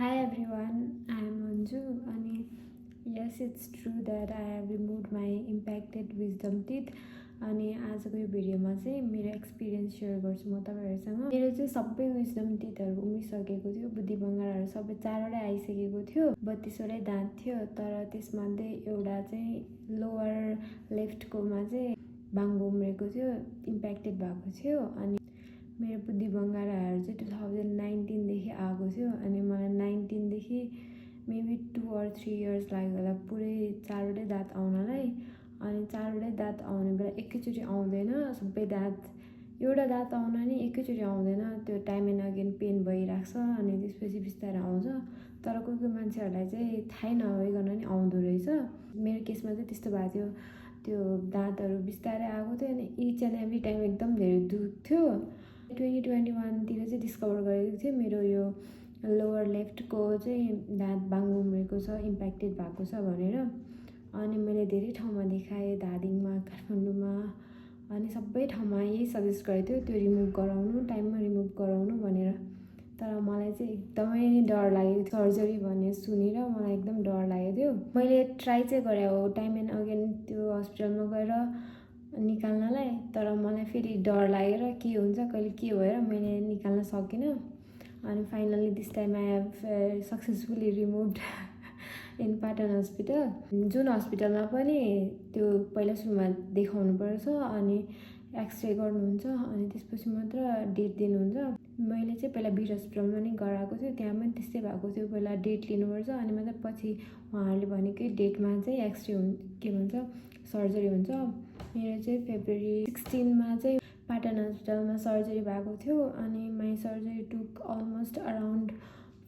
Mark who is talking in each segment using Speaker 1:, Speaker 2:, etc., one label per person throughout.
Speaker 1: Hi everyone, I am Anju and yes, it's true that I have removed my impacted wisdom teeth अनि आजको यो भिडियोमा चाहिँ मेरो एक्सपिरियन्स सेयर गर्छु म तपाईहरुसँग। मेरो चाहिँ सबै विजडम टिथहरु उम्रिसकेको थियो, बुद्धि भंगारहरु सबै 4वटै आइसकेको थियो, 32वटै दाँत थियो, तर त्यसमध्ये एउटा चाहिँ लोअर लेफ्टकोमा चाहिँ बाङ्गो उम्रेको थियो, इम्प्याक्टेड भएको थियो अनि मेरो बुद्धि भंगारहरु चाहिँ 2019 देखि आएको थियो अनि मलाई 19 देखि मेबी 2 or 3 इयर्स लाग्यो होला पुरै 4वटै दाँत आउनलाई। अनि 4वटै दाँत आउने बेला एकैचोटी आउँदैन, सबै दाँत एउटा दाँत आउन नि एकैचोटी आउँदैन, त्यो टाइम एन्ड अगेन पेन भइराख्छ अनि त्यसपछि बिस्तारै आउँछ। तर कोही कोही मान्छेहरुलाई चाहिँ थाहै नभइकन नि आउँदो रहेछ। मेरो केसमा चाहिँ त्यस्तो भएको थियो, त्यो दाँतहरु बिस्तारै आएको थियो अनि इच एन्ड एभ्री टाइम एकदम धेरै दुख्थ्यो। 2021 तिर चाहिँ डिस्कभर गरेको थिएँ मेरो यो लोअर लेफ्टको चाहिँ दाँत बाङ्गो उम्रेको छ, इम्प्याक्टेड भएको छ भनेर। अनि मैले धेरै ठाउँमा देखाएँ, धादिङमा, काठमाडौँमा अनि सबै ठाउँमा यही सजेस्ट गरेको थियो त्यो रिमुभ गराउनु, टाइममा रिमुभ गराउनु भनेर। तर मलाई चाहिँ एकदमै डर लागेको थियो सर्जरी भन्ने सुनेर, मलाई एकदम डर लागेको थियो। मैले ट्राई चाहिँ गरे हो टाइम एन्ड अगेन त्यो हस्पिटलमा गएर निकाल्नलाई, तर मलाई फेरि डर लागेर के हुन्छ कहिले के भएर मैले निकाल्न सकिनँ। अनि finally this time I have successfully removed in Patan hospital, जुन हस्पिटलमा पनि त्यो पहिला सुरुमा देखाउनु पर्छ अनि एक्सरे गर्नुहुन्छ अनि त्यसपछि मात्र डेट दिनुहुन्छ। मैले चाहिँ पहिला बीर हस्पिटलमा नि गराएको थियो, त्यहाँ पनि त्यस्तै भएको थियो, पहिला डेट लिनुपर्छ अनि मात्र पछि उहाँहरूले भनेकै डेटमा चाहिँ एक्सरे के भन्छ सर्जरी हुन्छ। मेरो चाहिँ फेब्रुअरी 16 मा चाहिँ पाटन हस्पिटलमा सर्जरी भएको थियो अनि my surgery took almost around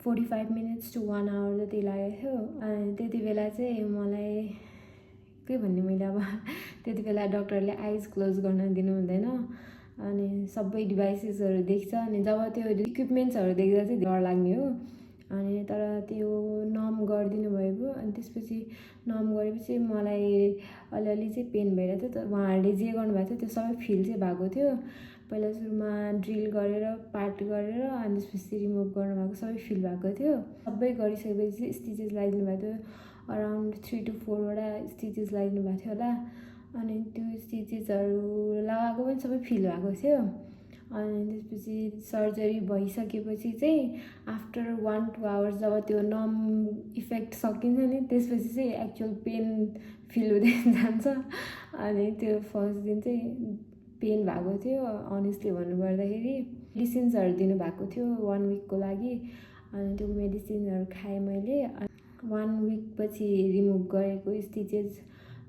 Speaker 1: 45 minutes to 1 hour जति लागेको थियो। अनि त्यति बेला चाहिँ मलाई के भन्ने मैले अब त्यति बेला डक्टरले आइज क्लोज गर्न दिनु हुँदैन अनि सबै डिभाइसेसहरु देख्छ अनि जब त्यो इक्विपमेन्ट्सहरु देख्दा चाहिँ डर लाग्ने हो। अनि तर त्यो नम गरिदिनु भएको अनि त्यसपछि नम गरेपछि मलाई अलिअलि चाहिँ पेन भइरहेको थियो। उहाँहरूले जे गर्नुभएको थियो त्यो सबै फिल चाहिँ भएको थियो। पहिला सुरुमा ड्रिल गरेर पार्ट गरेर अनि त्यसपछि रिमुभ गर्नुभएको सबै फिल भएको थियो। सबै गरिसकेपछि स्टिचेस लगाइदिनु भएको थियो, अराउन्ड 3 to 4 वटा स्टिचेस लगाइदिनु भएको थियो होला। अनि त्यो स्टिचेसहरु लगाएको पनि सबै फिल भएको थियो। अनि त्यसपछि सर्जरी भइसकेपछि चाहिँ आफ्टर 1-2 आवर्स जब त्यो नम इफेक्ट सकिन्छ नि त्यसपछि चाहिँ एक्चुअल पेन फिल हुँदै जान्छ। अनि त्यो फर्स्ट दिन चाहिँ पेन भएको थियो अनेस्टली भन्नुपर्दाखेरि। मेडिसिन्सहरु दिनुभएको थियो 1 विकको लागि अनि त्यो मेडिसिनहरु खाएँ मैले। 1 विक पछि रिमुभ गरेको स्टिचेस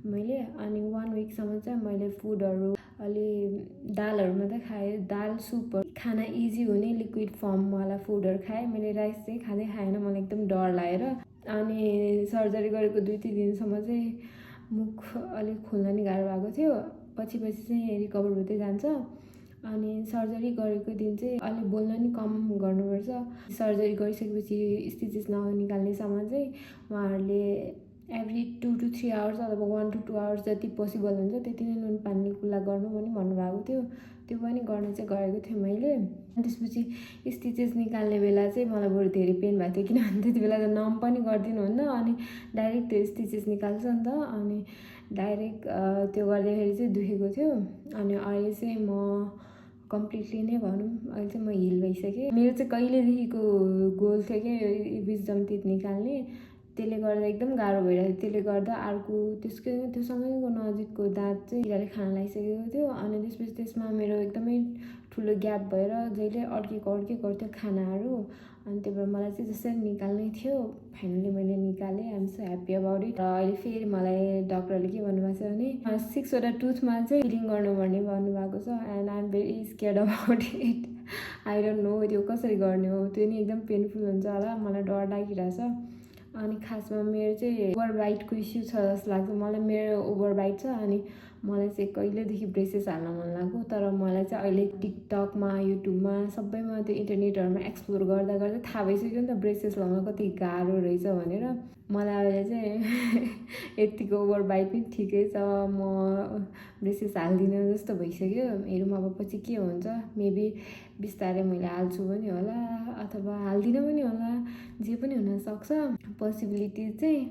Speaker 1: मैले अनि 1 विकसम्म चाहिँ मैले फुडहरु अलि दालहरु मात्रै खाएँ, दाल सुपहरु खान इजी हुने लिक्विड फर्म वाला फुडहरु खाएँ। मैले राइस चाहिँ खाँदै खाएन, मलाई एकदम डर लागेर। अनि सर्जरी गरेको 2-3 दिनसम्म चाहिँ मुख अलि खोल्न नि गाह्रो भएको थियो, पछि चाहिँ रिकभर हुँदै जान्छ। अनि सर्जरी गरेको दिन चाहिँ अलि बोल्न नि कम गर्नुपर्छ। सर्जरी गरिसकेपछि स्टिचेस ननिकाल्नेसम्म चाहिँ उहाँहरूले एभ्री 2 to 3 आवर्स अथवा 1 to 2 आवर्स जति पोसिबल हुन्छ त्यति नै नुन पानी कुल्ला गर्नु पनि भन्नुभएको थियो। त्यो पनि गर्न चाहिँ गएको थिएँ मैले। अनि त्यसपछि स्टिचेस निकाल्ने बेला चाहिँ मलाई बरु धेरै पेन भएको थियो, किनभने त्यति बेला त नम पनि गरिदिनुहुन्न अनि डाइरेक्ट त्यो स्टिचेस निकाल्छ नि त अनि डाइरेक्ट त्यो गर्दाखेरि चाहिँ दुखेको थियो। अनि अहिले चाहिँ म कम्प्लिटली नै भनौँ अहिले चाहिँ म हिल भइसकेँ। मेरो चाहिँ कहिलेदेखिको गोल थियो कि विजडम टिथ निकाल्ने, त्यसले गर्दा एकदम गाह्रो भइरहेको थियो। त्यसले गर्दा अर्को त्योसँगैको नजिकको दाँत चाहिँ किराले खान लागिसकेको थियो अनि त्यसपछि त्यसमा मेरो एकदमै ठुलो ग्याप भएर जहिले अड्केको थियो खानाहरू। अनि त्यही भएर मलाई चाहिँ जसरी निकाल्नै थियो फाइनली मैले निकालेँ। I am so happy about it. र अहिले फेरि मलाई डक्टरले के भन्नुभएको छ भने 6 वटा टुथमा चाहिँ फिलिङ गर्नुपर्ने भन्नुभएको छ and I am very scared about it. I don't know त्यो कसरी गर्ने हो, त्यो नि एकदम पेनफुल हुन्छ होला, मलाई डर लागिरहेछ। अनि खासमा मेरो चाहिँ ओभर बाइटको इस्यु छ जस्तो लाग्छ मलाई। मेरो ओभर बाइट छ अनि मलाई चाहिँ कहिलेदेखि ब्रेसेस हाल्न मन लाग्यो, तर मलाई चाहिँ अहिले टिकटकमा युट्युबमा सबैमा त्यो इन्टरनेटहरुमा एक्सप्लोर गर्दा गर्दा थाहा भइसक्यो नि त ब्रेसेस लाउन कति गाह्रो रहेछ भनेर। मलाई अहिले चाहिँ यतिको ओभर बाइट नि ठिकै छ, म ब्रेसेस हाल्दिनँ जस्तो भइसक्यो। हेरौँ अब पछि के हुन्छ, मेबी बिस्तारै मैले हाल्छु पनि होला अथवा हाल्दिनँ पनि होला। जे पनि हुनसक्छ पोसिबिलिटी चाहिँ।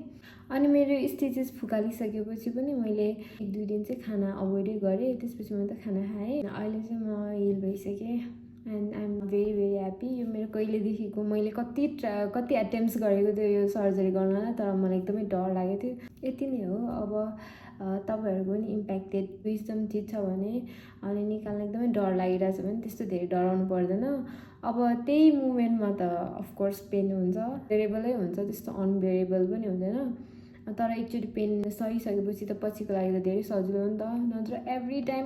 Speaker 1: अनि मेरो स्टिचेस फुकालिसकेपछि पनि मैले 1-2 दिन चाहिँ खाना अभोइडै गरेँ, त्यसपछि मात्रै खाना खाएँ। अहिले चाहिँ म हिल भइसकेँ and I am very very happy. यो मेरो कहिलेदेखिको मैले कति एटेम्प्ट्स गरेको थियो यो सर्जरी गर्नलाई, तर मलाई एकदमै डर लागेको थियो। यति नै हो। अब तपाईँहरूको पनि इम्प्याक्टेड विजडम टिथ छ भने अनि निकाल्न एकदमै डर लागिरहेछ भने त्यस्तो धेरै डराउनु पर्दैन। अब त्यही मुभमेन्टमा त अफकोर्स पेन हुन्छ, बेरेबलै हुन्छ, त्यस्तो अनबेरेबल पनि हुँदैन। तर एकचोटि पेन सहिसकेपछि त पछिको लागि त धेरै सजिलो हो नि त। नत्र एभ्री टाइम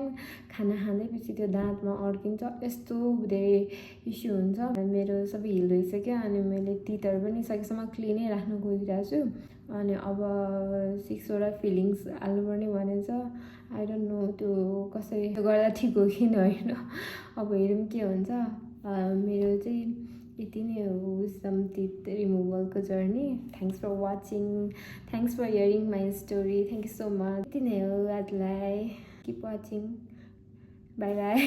Speaker 1: खाना खाँदैपछि त्यो दाँतमा अड्किन्छ, यस्तो धेरै इस्यु हुन्छ। मेरो सबै हिल भइसक्यो अनि मैले टिथहरू पनि सकेसम्म क्लिनै राख्न खोजिरहेको छु। अनि अब 6वटा फिलिङ्स हाल्नुपर्ने भनेछ। आई डोन्ट नो त्यो कसरी गर्दा ठिक हो कि होइन, अब हेरौँ के हुन्छ। मेरो चाहिँ यति नै हो विजडम टिथ रिमुभलको journey. Thanks for watching, thanks for hearing my story, thank you so much. यति नै हो आजलाई। Keep watching, bye by.